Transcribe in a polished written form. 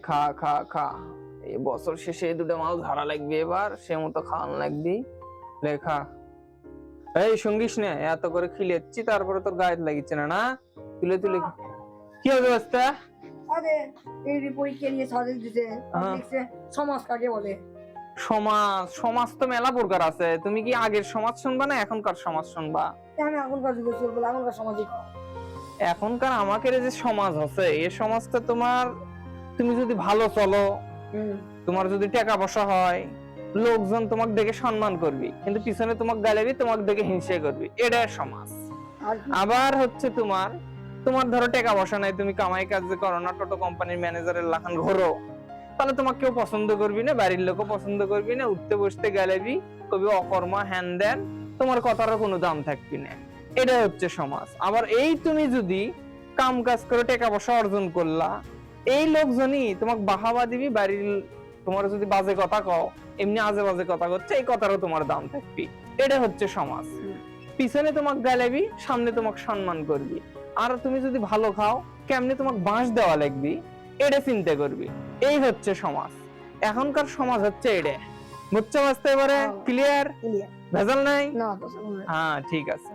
খা খা খা, এই বছর শেষে এই দুটো মাল ধারা লাগবে, এবার সে মতো খাওয়ান লাগবি। লেখা এই সঙ্গীস না, এত করে খিলেচ্ছি তারপরে তোর গায়ে লাগিচ্ছে না না, তুলে তুলে কি হবে অবস্থা? আরে এই পরীক্ষা নিয়ে সাজে দিতে লিখছে সমাজ কাকে বলে। সমাজ, সমাজ তো মেলা প্রকার আছে, তুমি কি আগের সমাজ শুনবা না এখনকার সমাজ শুনবা? আমি এখনকার যুগে চলবো, এখনকার সমাজে এখনকার আমাদের যে সমাজ আছে এই সমাজটা তোমার, তুমি যদি ভালো চলো, তোমার যদি টাকা পয়সা হয়, লোকজন তোমাকে দেখে সম্মান করবি, কিন্তু পিছনে তোমাকে গালাবি, তোমাকে দেখে হিংসা করবি, এটা সমাজ। আবার হচ্ছে তোমার তোমার ধরো টাকা পয়সা নাই, তুমি কামাই কাজ করো না, টোটো কোম্পানির ম্যানেজারের লাখান ঘোরো, তাহলে তোমাকে কেউ পছন্দ করবি না, বাড়ির লোকও পছন্দ করবি না, উঠতে বসতে গালাবি, কবি অকর্মা হ্যান দেন, তোমার কথারও কোনো দাম থাকবি না। এটা হচ্ছে সমাজ। আবার এই তুমি যদি কাম কাজ করে টাকা পয়সা অর্জন করলা, এই লোকজনই তোমাকে বাহাবা দিবি, বাড়ির তোমার যদি বাজে কথা কও, এমনি আজে বাজে কথা করছে, এই কথারও তোমার দাম থাকবি। এটা হচ্ছে সমাজ। পিছনে তোমাকে গালাবি, সামনে তোমাকে সম্মান করবি। আর তুমি যদি ভালো খাও, কেমনে তোমাকে বাঁশ দেওয়া লাগবি, এটা চিন্তা করবি। এই হচ্ছে সমাজ। এখনকার সমাজ হচ্ছে এটা। বুঝছো? এবারে ক্লিয়ার? ভেজাল নাই? না, হ্যাঁ ঠিক আছে।